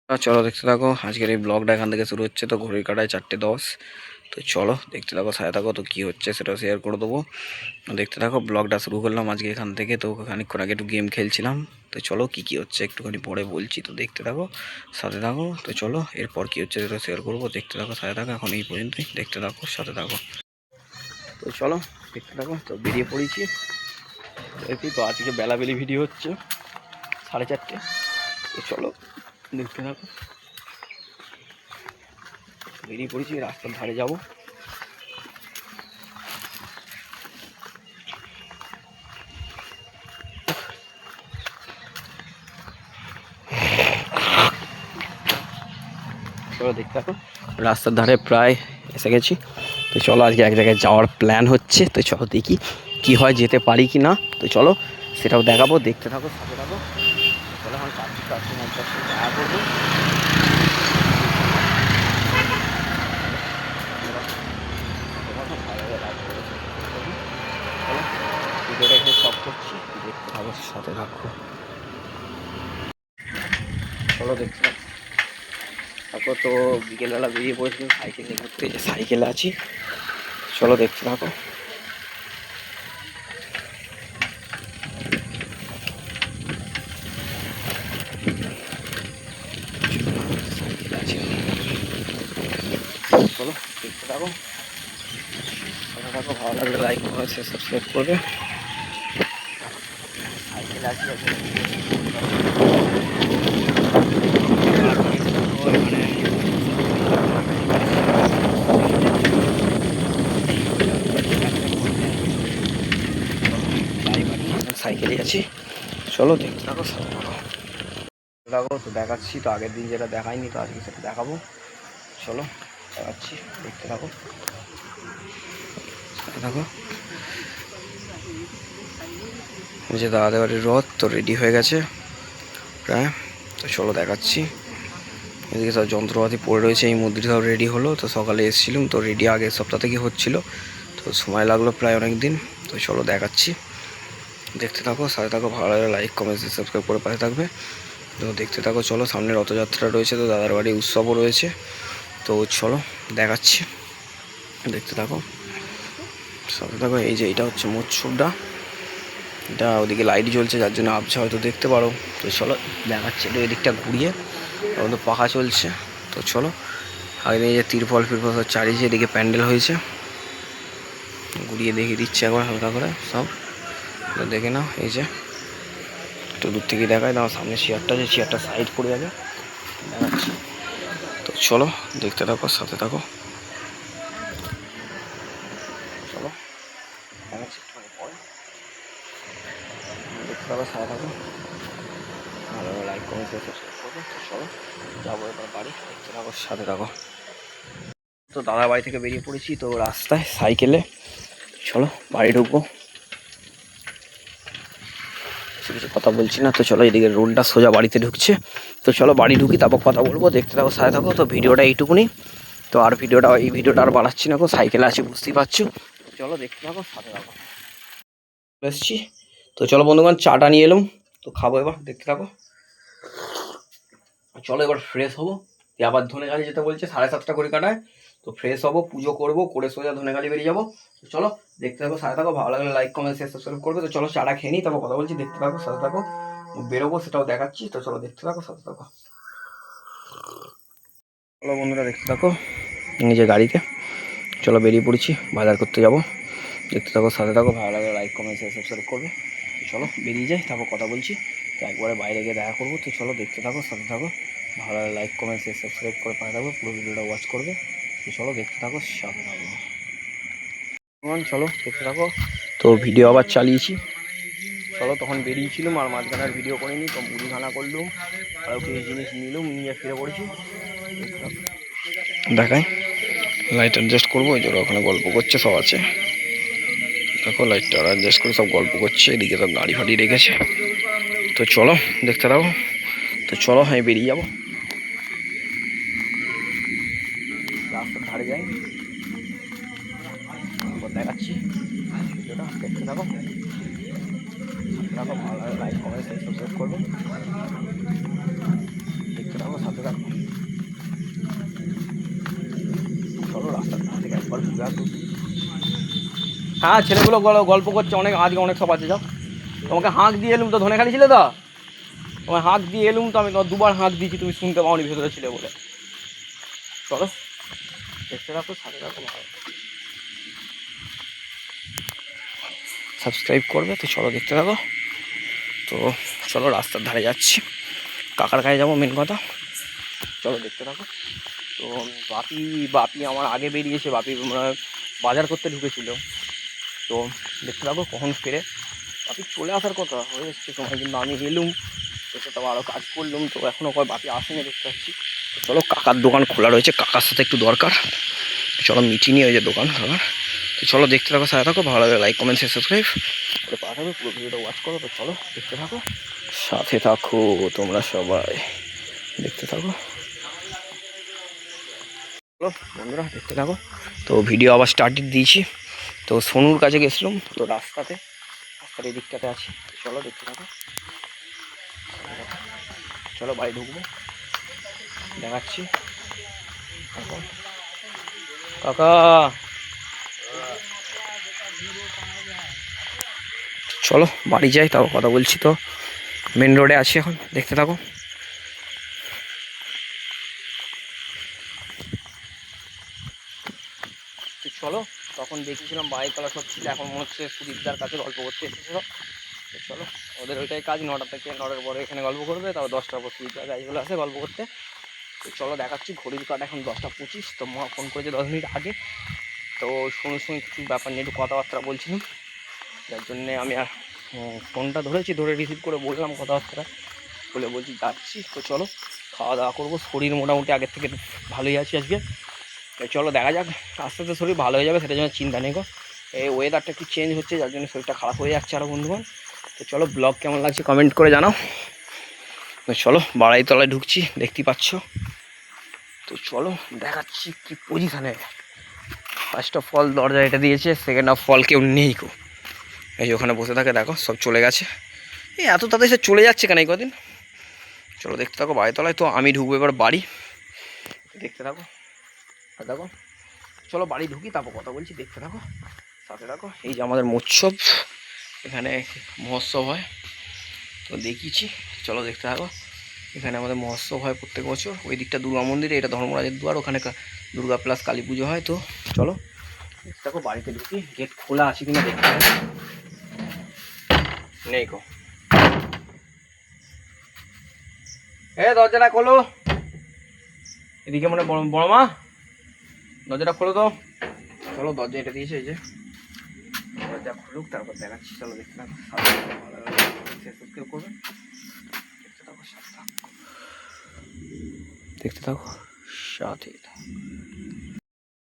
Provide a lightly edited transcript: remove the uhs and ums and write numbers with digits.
চলো দেখতে থাকো। আজকের এই ব্লগটা এখান থেকে শুরু হচ্ছে। তো ঘড়ির কাঁটায় 4:10। তো চলো দেখতে থাকো, সাথে থাকো। তো কী হচ্ছে সেটা শেয়ার করে দেবো। দেখতে থাকো, ব্লগটা শুরু করলাম আজকে এখান থেকে। তো খানিকক্ষণ আগে একটু গেম খেলছিলাম। তো চলো কী হচ্ছে একটুখানি পরে বলছি। তো দেখতে থাকো, সাথে থাকো। তো চলো এরপর কী হচ্ছে সেটা শেয়ার করবো। দেখতে থাকো, সাথে থাকো। এখন এই পর্যন্তই, দেখতে থাকো, সাথে থাকো। তো চলো দেখতে থাকো। তো বেরিয়ে পড়েছি। তো আজকে বেলাবেলি ভিডিও হচ্ছে 4:30। তো চলো দেখতে থাকো। বেরিয়ে পড়েছি, রাস্তার ধারে যাবো। চলো দেখতে থাকো, রাস্তার ধারে প্রায় এসে গেছি। তো চলো আজকে এক জায়গায় যাওয়ার প্ল্যান হচ্ছে। তো চলো দেখি কি হয়, যেতে পারি কি না। তো চলো সেটাও দেখাবো, দেখতে থাকো, সাথে থাকো। চলো এখন কাছে দেখা করবো। ভিডিওটা এখানে স্টপ করছি, দেখতে থাকো, সাথে থাকো। চলো দেখতে থাকো। তারপর তো বিকেলবেলা বেরিয়ে পড়েছিলাম সাইকেল নিয়ে ঘুরতে, যে সাইকেলে আছি। চলো দেখতে থাকো। চলো দেখতে থাকো, সাথে থাকো। ভালো লাগলে লাইক করে সাবস্ক্রাইব করবে। সাইকেল আছে সাইকেলে আছি। চলো দেখতে থাকো, সাথে থাকো। দেখো তো দেখাচ্ছি। তো আগের দিন যেটা দেখাইনি, তো আজকে সেটা দেখাবো। চলো দেখাচ্ছি, দেখতে থাকো, সাথে থাকো। যে দাদাদের বাড়ির রথ তো রেডি হয়ে গেছে প্রায়। তো চলো দেখাচ্ছি। এদিকে সব যন্ত্রপাতি পড়ে রয়েছে, এই মন্দির সব রেডি হলো। তো সকালে এসেছিলাম, তো রেডি আগের সপ্তাহ থেকে হচ্ছিল। তো সময় লাগলো প্রায় অনেক দিন। তো চলো দেখাচ্ছি, দেখতে থাকো, সাথে থাকো। ভালো লাগলে লাইক কমেন্ট সাবস্ক্রাইব করে পাশে থাকবে। তো দেখতে থাকো। চলো সামনে রথযাত্রা রয়েছে, তো দাদার বাড়ি উৎসবও রয়েছে। তো চলো দেখাচ্ছি, দেখতে থাকো, সাথে থাকো। এই যে এটা হচ্ছে মৎস্যটা, এটা ওদিকে লাইট জ্বলছে যার জন্য আবছা হয়তো দেখতে পারো। তো চলো দেখাচ্ছি, এটা এদিকটা ঘুরিয়ে। এখন তো পাখা চলছে। তো চলো আগে এই যে তিরপল ফিরপল সব চারিয়েছে, এদিকে প্যান্ডেল হয়েছে। ঘুরিয়ে দেখিয়ে দিচ্ছে একবার হালকা করে সব। তো দেখে নাও, এই যে একটু দূর থেকে দেখায়। তোমার সামনে চেয়ারটা, যে চেয়ারটা সাইড করে যাবে, দেখাচ্ছি। তো চলো দেখতে থাকো, সাথে থাকো। চলো দেখাচ্ছি একটু পরে, দেখতে থাকো, সাথে থাকো। ভালো লাইক কমেন্ট সাবস্ক্রাইব করবে। তো চলো যাবো এবার বাড়ি, দেখতে থাকো, সাথে থাকো। তো দাদা বাড়ি থেকে বেরিয়ে পড়েছি, তো রাস্তায় সাইকেলে। চলো বাড়ি ঢুকবো। কিছু কথা বলছি না। তো চলো এদিকে রোডটা সোজা বাড়িতে ঢুকছে। তো চলো বাড়ি ঢুকি, তারপর কথা বলবো, দেখতে থাকো, সাথে থাকো। তো ভিডিওটা এইটুকুনি। তো আর এই ভিডিওটা আর বাড়াচ্ছি না, সাইকেলে আছি বুঝতেই পারছো। চলো দেখতে থাকো, সাথে থাকো। এসছি। তো চলো বন্ধুগণ, চাটা নিয়ে এলাম। তো খাবো এবার, দেখতে থাকো। চলো এবার ফ্রেশ হবো। আবার ধনেখালি যেতে বলছে 7:30 করে কাটায়। তো ফ্রেশ হবো, পুজো করবো, করে সোজা ধনেখালি বেরিয়ে যাবো। তো চলো দেখতে থাকো, সাথে থাকো। ভালো লাগলে লাইক কমেন্ট শেয়ার সাবস্ক্রাইব করবে। তো চলো চাটা খেয়ে নিই, তারপর কথা বলছি, দেখতে থাকো, সাথে থাকো। বেরোবো সেটাও দেখাচ্ছি। তো চলো দেখতে থাকো, সাথে থাকো। চলো বন্ধুরা দেখতে থাকো, নিজে গাড়িতে। চলো বেরিয়ে পড়েছি, বাজার করতে যাব। দেখতে থাকো, সাথে থাকো। ভালো লাগলে লাইক কমেন্ট শেয়ার সাবস্ক্রাইব করবে। চলো বেরিয়ে যাই, তারপর কথা বলছি। তো একবারে বাইরে গিয়ে দেখা করবো। তো চলো দেখতে থাকো, সাথে থাকো। ভালো লাগলে লাইক কমেন্ট শেয়ার সাবস্ক্রাইব করে পাঠিয়ে থাকো, পুরো ভিডিওটা ওয়াচ করবে। তো চলো দেখতে থাকো, সাথে থাকো। চলো দেখতে থাকো। তো ভিডিও আবার চালিয়েছি। চলো তখন বেরিয়েছিলাম, আর মাঝখানে আর ভিডিও করিনি। তো মুড়িখানা করলুম, আরও কিছু জিনিস নিলুম, নিয়ে ফিরে পড়েছি। দেখাই, লাইট অ্যাডজাস্ট করবো। ওই জন্য ওখানে গল্প করছে সব আছে। দেখো লাইটটা অ্যাডজাস্ট করে সব গল্প করছে, এদিকে সব গাড়ি ফাড়ি রেখেছে। তো চলো দেখতে থাকো। তো চলো আমি বেরিয়ে যাবো, রাস্তার ধারে যাই, দেখাচ্ছি। ভিডিওটা দেখতে থাকো, ভালো লাগে লাইক কমেন্ট সাবস্ক্রাইব করবে। দেখতে থাকো, সাথে থাকো। চলো রাস্তার ধার থেকে একবার ঘুরে আসবো। হ্যাঁ, ছেলেগুলো গল্প করছে অনেক, আজকে অনেক সব আছে। যাও, তোমাকে হাঁক দিয়ে এলুম তো, ধনেখালি ছিলে তো, তোমায় হাঁক দিয়ে এলুম তো, আমি তোমার দুবার হাঁক দিয়েছি, তুমি শুনতে পাওনি ভেতরে ছিলে বলে। চলো দেখতে থাকো, সাথে থাকো, ভালো সাবস্ক্রাইব করবে তো। চলো দেখতে থাকো। তো চলো রাস্তার ধারে যাচ্ছি, কাকার কাছে যাবো মেন কথা। চলো দেখতে থাকো। তো বাপি বাপি আমার আগে বেরিয়েছে, বাপি বাজার করতে ঢুকেছিল। তো দেখতে থাকো কখন ফেরে। বাপি চলে আসার কথা হয়ে এসছে সময়, কিন্তু আমি এলুম, এসে তো আরও কাজ করলুম, তো এখনও কয় বাপি আসেনি দেখতে পাচ্ছি। তো চলো, কাকার দোকান খোলা রয়েছে, কাকার সাথে একটু দরকার। চলো মিটিয়ে নিয়ে যে দোকান কাকার। তো চলো দেখতে থাকো, সাথে থাকো, ভালো লাগে লাইক কমেন্ট শেয়ার সাবস্ক্রাইব করে পাঠাবে, পুরো ভিডিওটা ওয়াচ করো। তো চলো দেখতে থাকো, সাথে থাকো, তোমরা সবাই দেখতে থাকো। চলো বন্ধুরা দেখতে থাকো। তো ভিডিও আবার স্টার্ট দিয়েছি। তো সোনুর কাছে গেছিলাম, তো রাস্তার এই দিকটাতে আছি। চলো দেখতে থাকো। চলো বাড়ি ঢুকবো, দেখাচ্ছি। কাকা চলো বাড়ি যাই, তাও কথা বলছি। তো মেন রোডে আছি এখন, দেখতে থাকো। তো চলো, তখন দেখেছিলাম বাইকওয়ালা সব ছিল, এখন মনে হচ্ছে সুদীপদার কাছে গল্প করতে এসেছিল। তো চলো, ওদের ওইটাই কাজ, 9টা থেকে 9টার পরে এখানে গল্প করবে, তারপর 10টার পর সুদীপদার গাছগুলো আসে গল্প করতে। তো চলো দেখাচ্ছি, ঘড়ির কাটা এখন 10টা 25। তো মা ফোন করেছে 10 মিনিট আগে। তো শুনে কিছু ব্যাপার নিয়ে একটু কথাবার্তা বলছিলাম, যার জন্যে আমি আর ফোনটা ধরেছি, ধরে রিসিভ করে বললাম কথাবার্তা বলে, বলছি যাচ্ছি। তো চলো খাওয়া দাওয়া করবো, শরীর মোটামুটি আগের থেকে ভালোই আছি আজকে। চলো দেখা যাক, আস্তে আস্তে শরীর ভালো হয়ে যাবে, সেটার জন্য চিন্তা নেই গো। এই ওয়েদারটা একটু চেঞ্জ হচ্ছে, যার জন্য শরীরটা খারাপ হয়ে যাচ্ছে আরও বন্ধুগণ। তো চলো, ব্লগ কেমন লাগছে কমেন্ট করে জানাও। তো চলো বাড়াই তলায় ঢুকছি, দেখতেই পাচ্ছ। তো চলো দেখাচ্ছি কি পজিশানে। ফার্স্ট অফ অল দরজা এটা দিয়েছে, সেকেন্ড অফ অল কেউ নেই গো। এই যে ওখানে বসে থাকে দেখো, সব চলে গেছে। এই এত তাদের সে চলে যাচ্ছে কেন এই কদিন। চলো দেখতে থাকো বাড়িতলায়। তো আমি ঢুকবো এবার বাড়ি, দেখতে থাকো দেখো। চলো বাড়ি ঢুকি, তারপর কথা বলছি, দেখতে থাকো সাথে থাকো। এই যে আমাদের মৎসব, এখানে মহোৎসব হয়, তো দেখিয়েছি। চলো দেখতে থাকো। এখানে আমাদের মহোৎসব হয় প্রত্যেক বছর। ওই দিকটা দুর্গা মন্দিরে, এটা ধর্মরাজের দুয়ার, ওখানে দুর্গা প্লাস কালী পুজো হয়। তো চলো দেখতে থাকো, বাড়িতে ঢুকি। গেট খোলা আছে কিনা দেখতে থাকো, নেই গো। দরজাটা খোলো, এদিকে মানে বড় মা, দরজাটা খোলো তো। চলো দরজা এটা দিয়েছে, এই যে দরজা খুলুক, তারপর দেখাচ্ছি। চলো দেখতে থাকো, কেউ করবে, দেখতে থাকো সাথে থাকো, দেখতে থাকো সাথে থাকো।